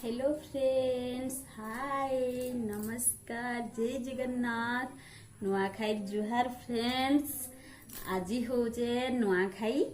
Hello friends, हाय, नमस्कार, जय जगन्नाथ। नुआखाई जुहार friends. आज होचे नुआखाई।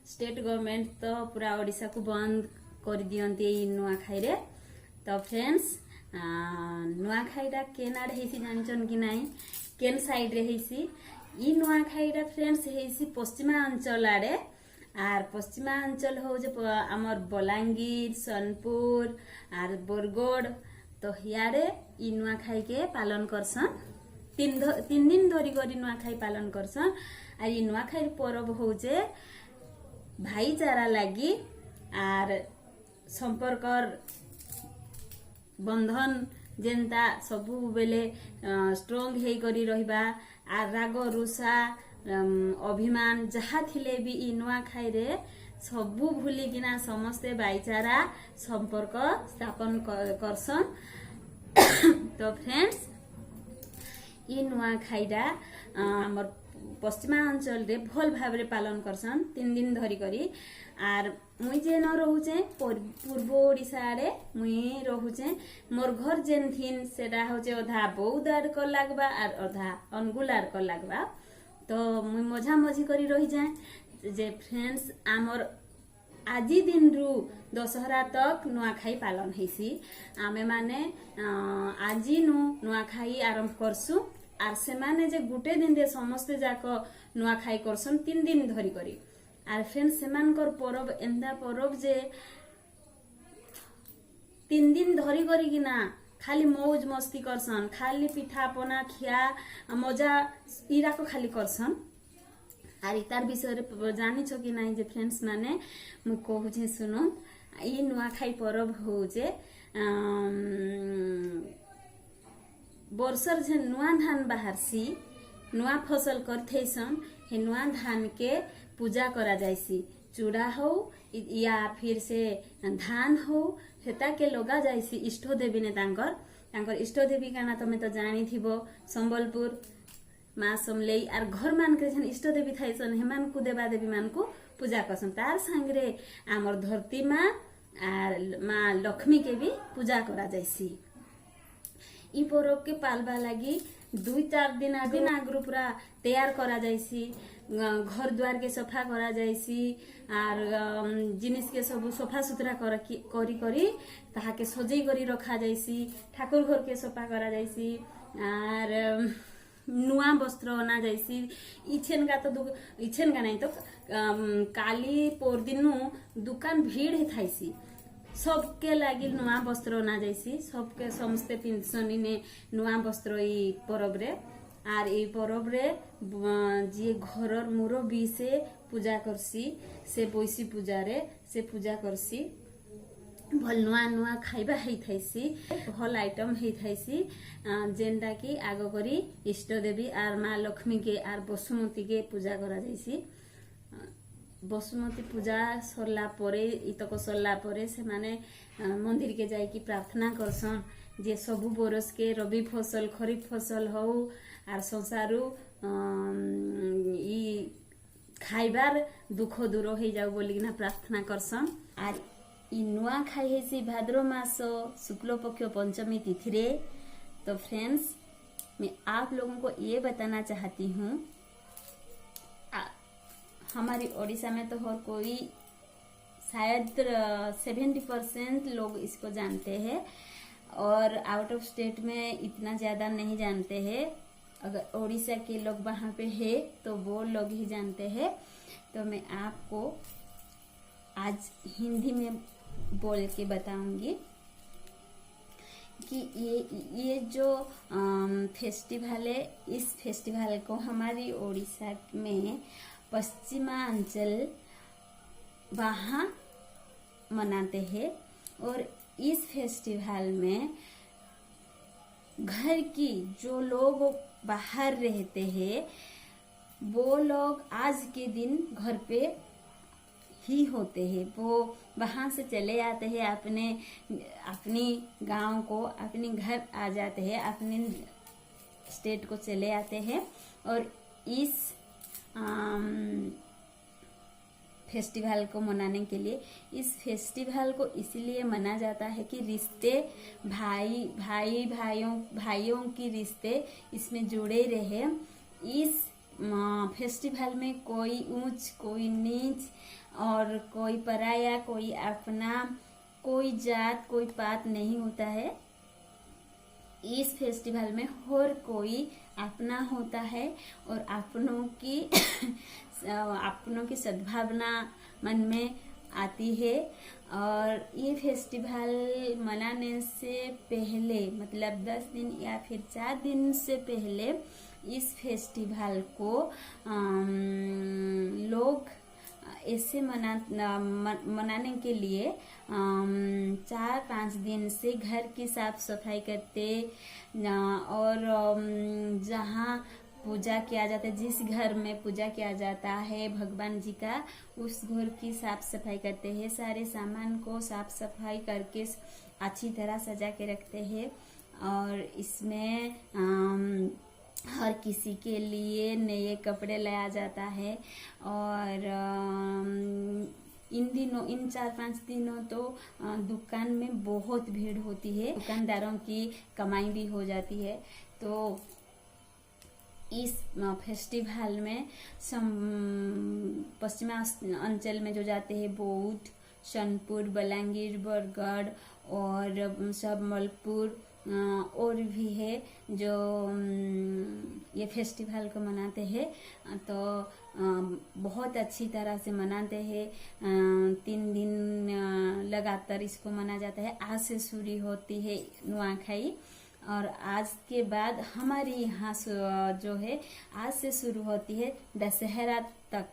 स्टेट गवर्नमेंट तो पूरा ओडिशा को बंद कर दियंती नुआखाई रे। तो फ्रेंड्स, नुआखाईटा केन आड़े हेसी जानचन कि नहीं, केन साइड रे हेसी ई नुआखाईटा फ्रेंड्स हेसी पश्चिमा अंचल आड़े। आर पश्चिमा अंचल हो जे आमर बलांगीर, सोनपुर आर बरगढ़। तो हियारे इ नुआखाई के पालन करसन। तीन दिन धरी करी नुआखाई पालन करसन। आर इ नुआखाई पर्व हो जे भाईचारा लागी आर संपर्कर बंधन जेनता सबु बेले स्ट्रॉन्ग हे करी रहिबा। आर राग रुषा अभिमान जहा थिले भी इ नुआखाई रे सबु भूली किना समस्ते भाईचारा संपर्क स्थापन करसन। तो फ्रेंड्स, इ नुआखाईटा हमर पश्चिमा अंचल रे भल भाव रे पालन करसन 3 दिन धरी करी। आर मुई जे न रहुचे पूर्व ओडिशा रे मुई रहुचे। मोर घर जेन थिन सेटा होचे अधा बौद्ध आर को लागबा आर अधा अनुगुल आर को लागबा। तो मुई मझा मझी करी रही जाए जे फ्रेंड्स आमर आजी दिन रु दशहरा तक नुआखाई पालन हेसी। आमे माने आजी नुआखाई आरंभ करसु। आर से माने जे गुटे दिन रे समस्त जाक नुआखाई करसन 3 दिन धरी करी। आर फ्रेंड्स सेमानकर परब एंदा परब जे 3 दिन धरी करी कि ना खाली मौज मस्ती करसन, खाली पिठा पना खिया मजा इरा को खाली करसन। आर इतार विषय रे जानी छो कि नहीं जे फ्रेंड्स माने मु कहू जे सुनो। इ नुआखाई परब हो जे वर्षर जे नुआ धान बाहरसी, नुआ फसल करथेसन, हे नुआ धान के पूजा करा जायसी। चूड़ा हो या फिर से धान हो हेता के लगा जायसी इष्ट देवी ने तांकर इष्ट देवी काना तमे तो जानी थिबो संबलपुर माँ समलेई। आर घर मान के जन इष्ट देवी थाइसन हेमान को देवा देवी मान को पूजा करसन। तार संगरे आमर धरती माँ आर माँ लक्ष्मी के भी पूजा करा जायसी। इ पर्व के पालबा लगी 2-4 दिन आगु पूरा तैयार करा जायसी। घर द्वार के सफा करा जायसी। आर जिनिस के सब सफा सुथरा करी ताहा के सजई करी रखा जायसी। ठाकुर घर के सफा करा जायसी। आर नुआ वस्त्र अना जायसी। इछेन का नहीं तो काली पोर दिनु दुकान भीड़ हे थाइसी। सबके लागी नुआ वस्त्र अना जायसी। सबके समस्ते पिंसनी ने नुआ वस्त्र इ परब रे। आर इ परब रे जे घरर मुरबी से पूजा करसी से बैसी पूजा रे से पूजा करसी। भल नुआ नुआ खाइबा हेई थाइसी, भल आइटम हेई थाइसी जेनटा की आगो करी इष्ट देवी आर माँ लक्ष्मी के आर बसुमती के पूजा करा जायसी। बसुमती पूजा सरला परे इतक सरला परे से माने मंदिर के जाई की प्रार्थना करसन जे सबु बरस के रबी फसल खरीफ फसल हो आर संसारू इ खाइबार दुख दूर हो जाऊ बोली ना प्रार्थना करसन। आर इ नुआखाई हेसी भाद्र मास शुक्ल पक्ष पंचमी तिथि रे। तो फ्रेंड्स, मैं आप लोगों को ये बताना चाहती हूँ, हमारी ओडिशा में तो हर कोई शायद 70% लोग इसको जानते हैं और आउट ऑफ स्टेट में इतना ज़्यादा नहीं जानते हैं। अगर ओडिशा के लोग वहाँ पे है तो वो लोग ही जानते हैं। तो मैं आपको आज हिंदी में बोल के बताऊंगी कि ये जो फेस्टिवल है, इस फेस्टिवल को हमारी ओडिशा में पश्चिमांचल वहाँ मनाते हैं। और इस फेस्टिवल में घर की जो लोग बाहर रहते हैं वो लोग आज के दिन घर पे ही होते हैं। वो वहाँ से चले आते हैं अपनी गांव को, अपने घर आ जाते हैं, अपने स्टेट को चले आते हैं। और इस फेस्टिवल को मनाने के लिए। इस फेस्टिवल को इसलिए मना जाता है कि रिश्ते भाइयों की रिश्ते इसमें जुड़े रहे। इस फेस्टिवल में कोई ऊंच कोई नीच और कोई पराया कोई अपना, कोई जात कोई पात नहीं होता है। इस फेस्टिवल में हर कोई अपना होता है और अपनों की सद्भावना मन में आती है। और ये फेस्टिवल मनाने से पहले मतलब 10 दिन या फिर 4 दिन से पहले इस फेस्टिवल को लोग ऐसे मनाने के लिए 4-5 दिन से घर की साफ सफाई करते और जहाँ पूजा किया जाता है, जिस घर में पूजा किया जाता है भगवान जी का, उस घर की साफ सफाई करते हैं। सारे सामान को साफ सफाई करके अच्छी तरह सजा के रखते हैं। और इसमें हर किसी के लिए नए कपड़े लाया जाता है। और इन 4-5 दिनों तो दुकान में बहुत भीड़ होती है, दुकानदारों की कमाई भी हो जाती है। तो इस फेस्टिवल में पश्चिमांचल में जो जाते हैं बौद्ध, सोनपुर, बलांगीर, बरगढ़ और संबलपुर और भी है जो ये फेस्टिवल को मनाते हैं। तो बहुत अच्छी तरह से मनाते हैं। 3 दिन लगातार इसको मना जाता है। आज से शुरू होती है नुआखाई और आज के बाद हमारे यहाँ जो है आज से शुरू होती है दशहरा तक।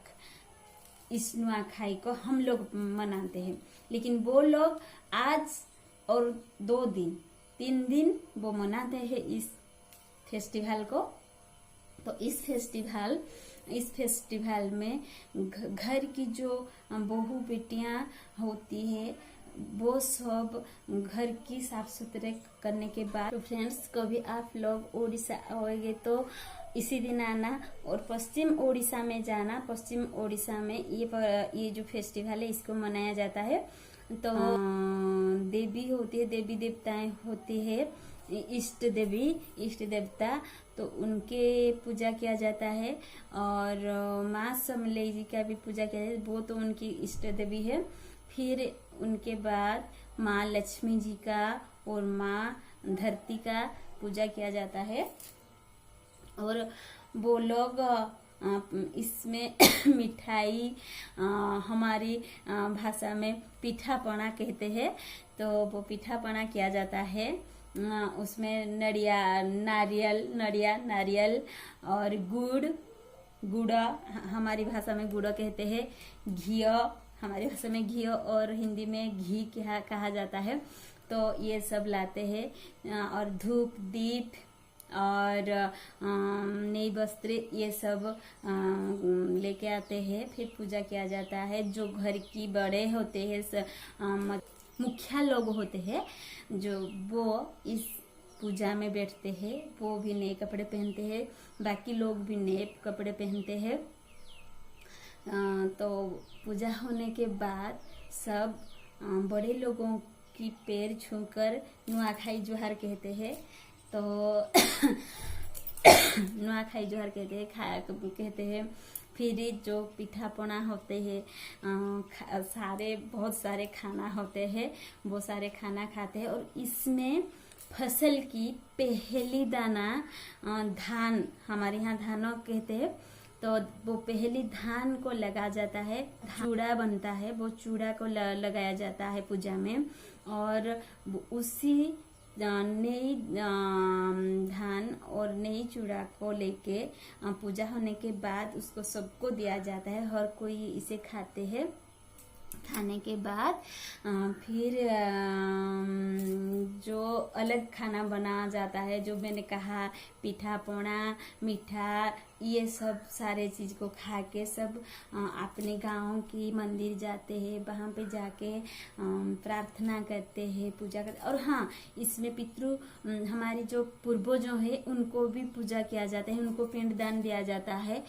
इस नुआखाई को हम लोग मनाते हैं, लेकिन वो लोग आज और 2 दिन 3 दिन वो मनाते हैं इस फेस्टिवल को। तो इस फेस्टिवल में घर की जो बहू बेटियां होती है वो सब घर की साफ सुथरे करने के बाद, तो फ्रेंड्स कभी आप लोग उड़ीसा आओगे तो इसी दिन आना और पश्चिम उड़ीसा में जाना। पश्चिम उड़ीसा में ये जो फेस्टिवल है इसको मनाया जाता है। तो देवी होती है, देवी देवताएं होती है, इष्ट देवता, तो उनके पूजा किया जाता है। और माँ समलेई जी का भी पूजा किया जाता है, वो तो उनकी इष्ट देवी है। फिर उनके बाद माँ लक्ष्मी जी का और माँ धरती का पूजा किया जाता है। और वो लोग इसमें मिठाई हमारी भाषा में पिठा पना कहते हैं, तो वो पिठा पना किया जाता है। उसमें नारियल और गुड़ हमारी भाषा में गुड़ कहते हैं, घी हमारी भाषा में घी और हिंदी में घी कहा जाता है। तो ये सब लाते हैं और धूप दीप और नई वस्त्र ये सब लेके आते हैं। फिर पूजा किया जाता है। जो घर की बड़े होते हैं मुखिया लोग होते हैं जो वो इस पूजा में बैठते हैं, वो भी नए कपड़े पहनते हैं, बाकी लोग भी नए कपड़े पहनते हैं। तो पूजा होने के बाद सब बड़े लोगों की पैर छूकर नुआखाई जोहार कहते हैं। तो नुआखाई जोहार कहते हैं। फिर जो पिठा पना होते हैं, बहुत सारे खाना होते हैं, वो सारे खाना खाते हैं। और इसमें फसल की पहली दाना धान, हमारे यहाँ धानों कहते हैं, तो वो पहली धान को लगा जाता है, चूड़ा बनता है, वो चूड़ा को लगाया जाता है पूजा में। और उसी नई धान और नई चूड़ा को लेके पूजा होने के बाद उसको सबको दिया जाता है। हर कोई इसे खाते हैं। खाने के बाद फिर जो अलग खाना बना जाता है, जो मैंने कहा पीठा पोना मीठा, ये सब सारे चीज को खा के सब अपने गांव की मंदिर जाते हैं, वहां पे जाके प्रार्थना करते हैं, पूजा करते। और हाँ, इसमें पितृ हमारी जो पूर्वजों है उनको भी पूजा किया जाता है, उनको पिंडदान दिया जाता है।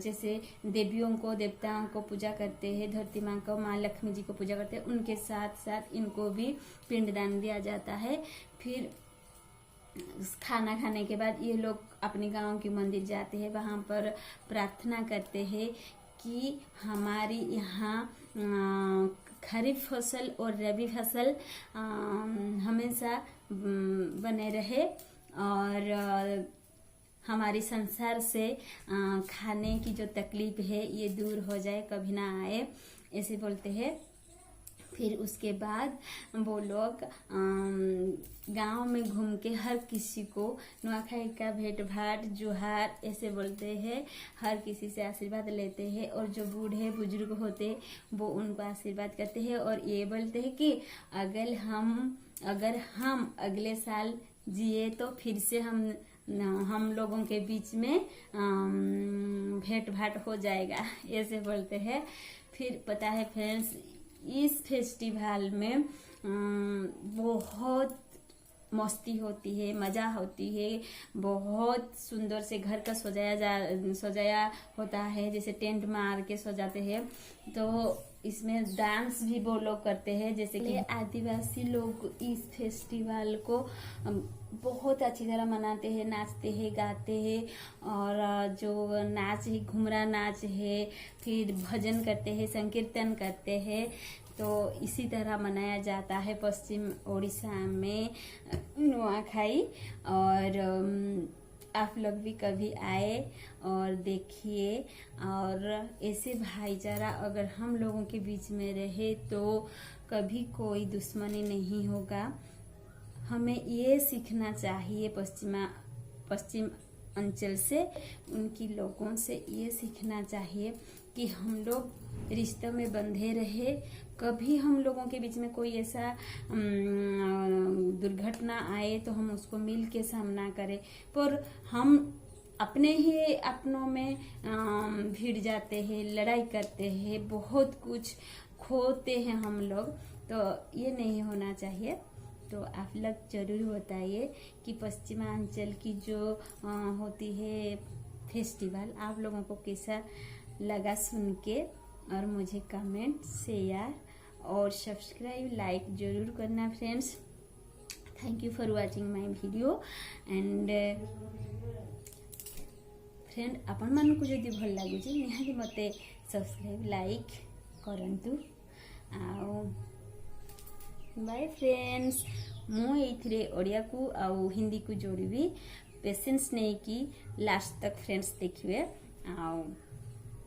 जैसे देवियों को देवताओं को पूजा करते हैं, धरती माँ को, माँ लक्ष्मी जी को पूजा करते हैं, उनके साथ साथ इनको भी पिंडदान दिया जाता है। फिर खाना खाने के बाद ये लोग अपने गांव के मंदिर जाते हैं, वहां पर प्रार्थना करते हैं कि हमारी यहाँ खरीफ फसल और रबी फसल हमेशा बने रहे और हमारी संसार से खाने की जो तकलीफ है ये दूर हो जाए, कभी ना आए, ऐसे बोलते हैं। फिर उसके बाद वो लोग गांव में घूम के हर किसी को नुआखाई का भेंट भाट जुहार ऐसे बोलते हैं, हर किसी से आशीर्वाद लेते हैं। और जो बूढ़े बुजुर्ग होते वो उनको आशीर्वाद करते हैं और ये बोलते हैं कि अगर हम अगले साल जिए तो फिर से हम लोगों के बीच में भेंट भाट हो जाएगा, ऐसे बोलते हैं। फिर पता है फ्रेंड्स, इस फेस्टिवल में बहुत मस्ती होती है, मजा होती है, बहुत सुंदर से घर का सजाया होता है, जैसे टेंट मार के सजाते हैं। तो इसमें डांस भी वो लोग करते हैं, जैसे कि आदिवासी लोग इस फेस्टिवल को बहुत अच्छी तरह मनाते हैं, नाचते हैं, गाते हैं। और जो नाच है, घुमरा नाच है, फिर भजन करते हैं, संकीर्तन करते हैं। तो इसी तरह मनाया जाता है पश्चिम ओडिशा में नुआखाई। और आप लोग भी कभी आए और देखिए। और ऐसे भाईचारा अगर हम लोगों के बीच में रहे तो कभी कोई दुश्मनी नहीं होगा। हमें ये सीखना चाहिए पश्चिम अंचल से, उनकी लोगों से ये सीखना चाहिए कि हम लोग रिश्तों में बंधे रहे। कभी हम लोगों के बीच में कोई ऐसा दुर्घटना आए तो हम उसको मिल के सामना करें, पर हम अपने ही अपनों में भिड़ जाते हैं, लड़ाई करते हैं, बहुत कुछ खोते हैं हम लोग। तो ये नहीं होना चाहिए। तो आप लोग जरूर बताइए कि पश्चिमांचल की जो होती है फेस्टिवल, आप लोगों को कैसा लगा सुन के। और मुझे कमेंट, शेयर और सब्सक्राइब, लाइक जरूर करना friends. Thank you for watching my video. And friend, आपण मानक जदि भल लगुचे निहाती मते सब्सक्राइब लाइक करंतु। आउ बाय फ्रेंड्स। मु एइथिरे ओडिया को आउ हिंदी को जोड़ीबी, पेशेंस नहीं कि लास्ट तक फ्रेंड्स देखिए। आउ